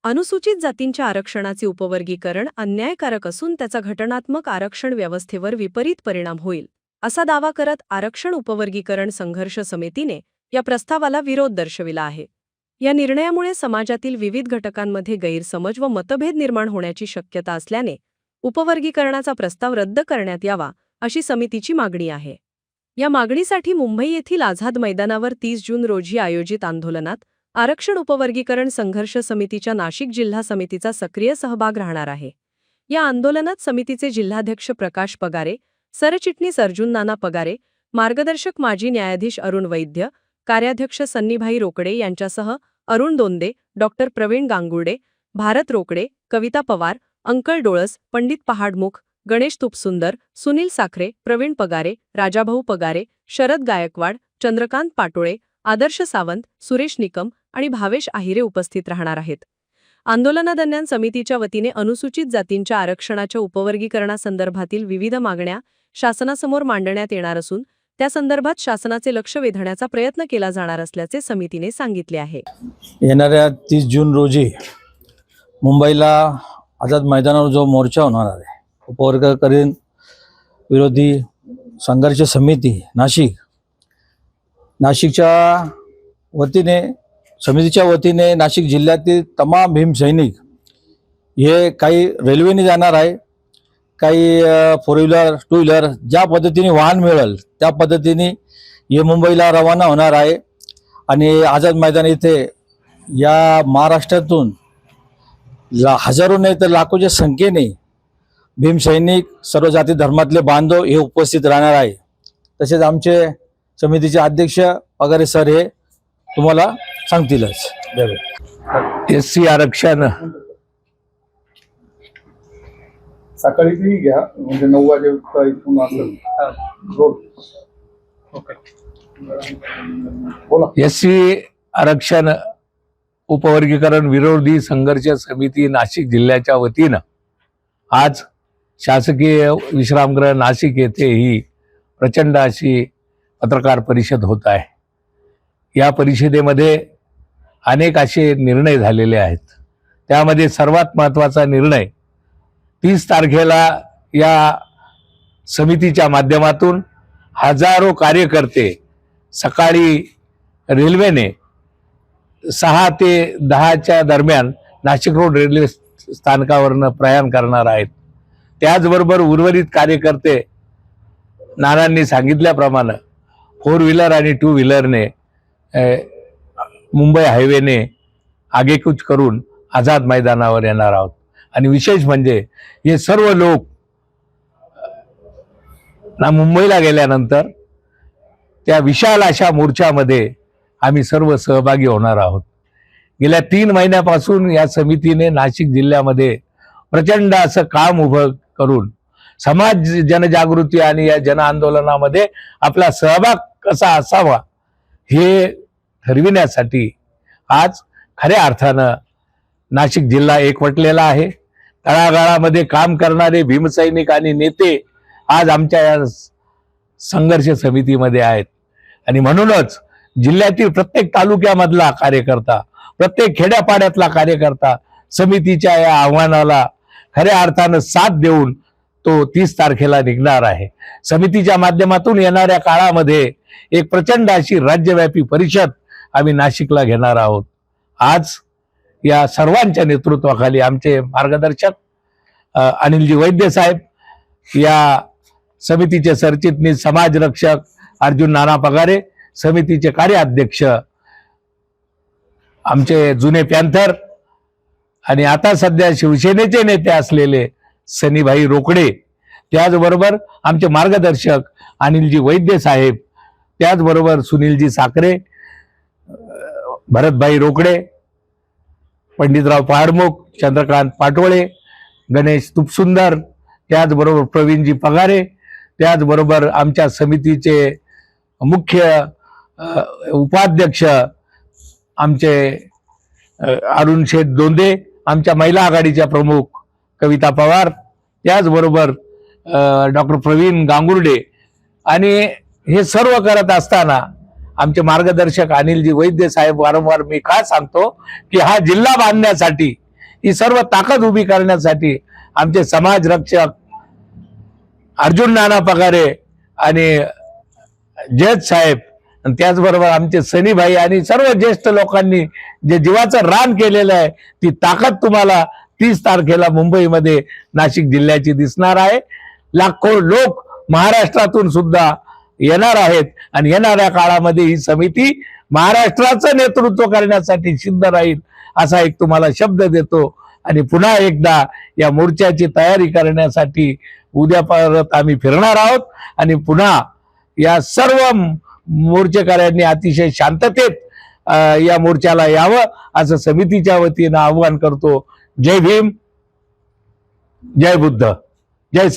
अनुसूचित जातींच्या आरक्षणाचे उपवर्गीकरण अन्यायकारक असून त्याचा घटनात्मक आरक्षण व्यवस्थेवर विपरीत परिणाम होईल, असा दावा करत आरक्षण उपवर्गीकरण संघर्ष समितीने या प्रस्तावाला विरोध दर्शविला आहे। या निर्णयामुळे समाजातील विविध घटकांमध्ये गैरसमज व मतभेद निर्माण होण्याची शक्यता असल्याने उपवर्गीकरणाचा प्रस्ताव रद्द करण्यात यावा, अशी समितीची मागणी आहे। या मागणीसाठी मुंबई येथील आझाद मैदानावर 30 जून रोजी आयोजित आंदोलनात आरक्षण उपवर्गीकरण संघर्ष समितीच्या नाशिक जिल्हा समितीचा सक्रिय सहभाग राहणार आहे। या आंदोलनात समितीचे जिल्हाध्यक्ष प्रकाश पगारे, सरचिटणीस अर्जुन नाना पगारे, मार्गदर्शक माजी न्यायाधीश अरुण वैद्य, कार्याध्यक्ष सन्नीभाई रोकडे यांच्यासह अरुण दोंदे, डॉक्टर प्रवीण गांगुर्डे, भारत रोकडे, कविता पवार, अंकल डोळस, पंडित पहाडमुख, गणेश तुपसुंदर, सुनील साखरे, प्रवीण पगारे, राजाभाऊ पगारे, शरद गायकवाड, चंद्रकांत पाटोळे, आदर्श सावंत, सुरेश निकम आणि भावेश आहिरे उपस्थित राहणार आहेत। आंदोलनादरम्यान समितीच्या वतीने अनुसूचित जातींच्या आरक्षणाच्या उपवर्गीकरणासंदर्भातील विविध मागण्या शासनासमोर मांडण्यात येणार असून त्या संदर्भात शासनाचे लक्ष वेधण्याचा प्रयत्न केला जाणार असल्याचे समितीने सांगितले आहे। येणाऱ्या 30 जून रोजी मुंबईला आझाद मैदानावर जो मोर्चा होणार आहे, उपवर्गीकरण विरोधी संघर्ष समिती नाशिकच्या वतीने समितीच्या वतीने नाशिक जिल्ह्यातील तमाम भीमसैनिक हे काही रेल्वेने जाणार आहे, काही 4 व्हीलर 2 व्हीलर ज्या पद्धतीने वाहन मिळेल त्या पद्धतीने हे मुंबईला रवाना होणार आहे। आणि आझाद मैदान येथे या महाराष्ट्रातून हजारो नाही तर लाखोच्या संख्येने भीमसैनिक सर्व जाती धर्मातले बांधव हे उपस्थित राहणार आहे। तसेच आमचे समितीचे अध्यक्ष पगारे सर हे तुम्हाला सांगतीलच। एससी आरक्षण सकाळी ती घ्या, म्हणजे 9 वाजेपर्यंत इथून असेल रोड। बोला। एससी आरक्षण उपवर्गीकरण विरोधी संघर्ष समिती नाशिक जिल्ह्याच्या वतीनं आज शासकीय विश्रामगृह नाशिक येथे ही प्रचंड अशी पत्रकार परिषद होत आहे। या परिषदेमध्ये अनेक असे निर्णय झालेले आहेत। त्यामध्ये सर्वात महत्त्वाचा निर्णय 30 तारखेला या समितीच्या माध्यमातून हजारो कार्यकर्ते सकाळी रेल्वेने 6 ते 10च्या दरम्यान नाशिक रोड रेल्वे स्थानकावरनं प्रयाण करणार आहेत। त्याचबरोबर उर्वरित कार्यकर्ते नानांनी सांगितल्याप्रमाणे 4 व्हीलर आणि 2 व्हीलरने मुंबई हायवेने आगेकूच करून आझाद मैदानावर येणार आहोत। आणि विशेष म्हणजे हे सर्व लोक मुंबईला गेल्यानंतर त्या विशाल अशा मोर्चामध्ये आम्ही सर्व सहभागी होणार आहोत। गेल्या 3 महिन्यापासून या समितीने नाशिक जिल्ह्यामध्ये प्रचंड असं काम उभं करून समाज जनजागृती आणि या जन आंदोलनामध्ये आपला सहभाग कसा असावा हे ठरविण्यासाठी आज खऱ्या अर्थानं नाशिक जिल्हा एकवटलेला आहे। तळागाळामध्ये काम करणारे भीमसैनिक आणि नेते आज आमच्या या संघर्ष समितीमध्ये आहेत। आणि म्हणूनच जिल्ह्यातील प्रत्येक तालुक्यामधला कार्यकर्ता, प्रत्येक खेड्यापाड्यातला कार्यकर्ता समितीच्या या आव्हानाला खऱ्या अर्थानं साथ देऊन तो 30 तारखेला निघणार आहे। समितीच्या माध्यमातून येणाऱ्या काळामध्ये एक प्रचंड अशी राज्यव्यापी परिषद आम्ही नाशिकला घेणार आहोत। आज या सर्वांच्या नेतृत्वाखाली आमचे मार्गदर्शक अनिलजी वैद्य साहेब, या समितीचे सरचिटणीस समाजरक्षक अर्जुन नाना पगारे, समितीचे कार्याध्यक्ष आमचे जुने पॅन्थर आणि आता सध्या शिवसेनेचे नेते असलेले सन्नीभाई रोकडे, त्याचबरोबर आमचे मार्गदर्शक अनिलजी वैद्य साहेब, त्याचबरोबर सुनीलजी साखरे, भरतभाई रोकडे, पंडितराव पहाडमुख, चंद्रकांत पाटोळे, गणेश तुपसुंदर, त्याचबरोबर प्रवीणजी पगारे, त्याचबरोबर आमच्या समितीचे मुख्य उपाध्यक्ष आमचे अरुण शेठ दोंदे, आमच्या महिला आघाडीच्या प्रमुख कविता पवार, त्याचबरोबर डॉक्टर प्रवीण गांगुर्डे। आणि हे सर्व करत असताना आमचे मार्गदर्शक अनिलजी वैद्य साहेब वारंवार मी का सांगतो की हा जिल्हा बांधण्यासाठी ही सर्व ताकद उभी करण्यासाठी आमचे समाज रक्षक अर्जुन नाना पगारे आणि जज साहेब आणि त्याचबरोबर आमचे सनीभाई आणि सर्व ज्येष्ठ लोकांनी जे जीवाचं रान केलेलं आहे, ती ताकद तुम्हाला 30 तारखेला मुंबईमध्ये नाशिक जिल्ह्याची दिसणार आहे. लाखो लोक महाराष्ट्रातून सुद्धा येणार आहेत आणि येणाऱ्या काळामध्ये ही समिती महाराष्ट्राचं नेतृत्व करण्यासाठी सिद्ध राहील असा एक तुम्हाला शब्द देतो. आणि पुन्हा एकदा या मोर्चाची तयारी करण्यासाठी उद्या परत आम्ही फिरणार आहोत आणि पुन्हा या सर्व मोर्चेकऱ्यांनी अतिशय शांततेत या मोर्चाला यावं असं समितीच्या वतीनं आवाहन करतो. जय भीम, जय बुद्ध, जय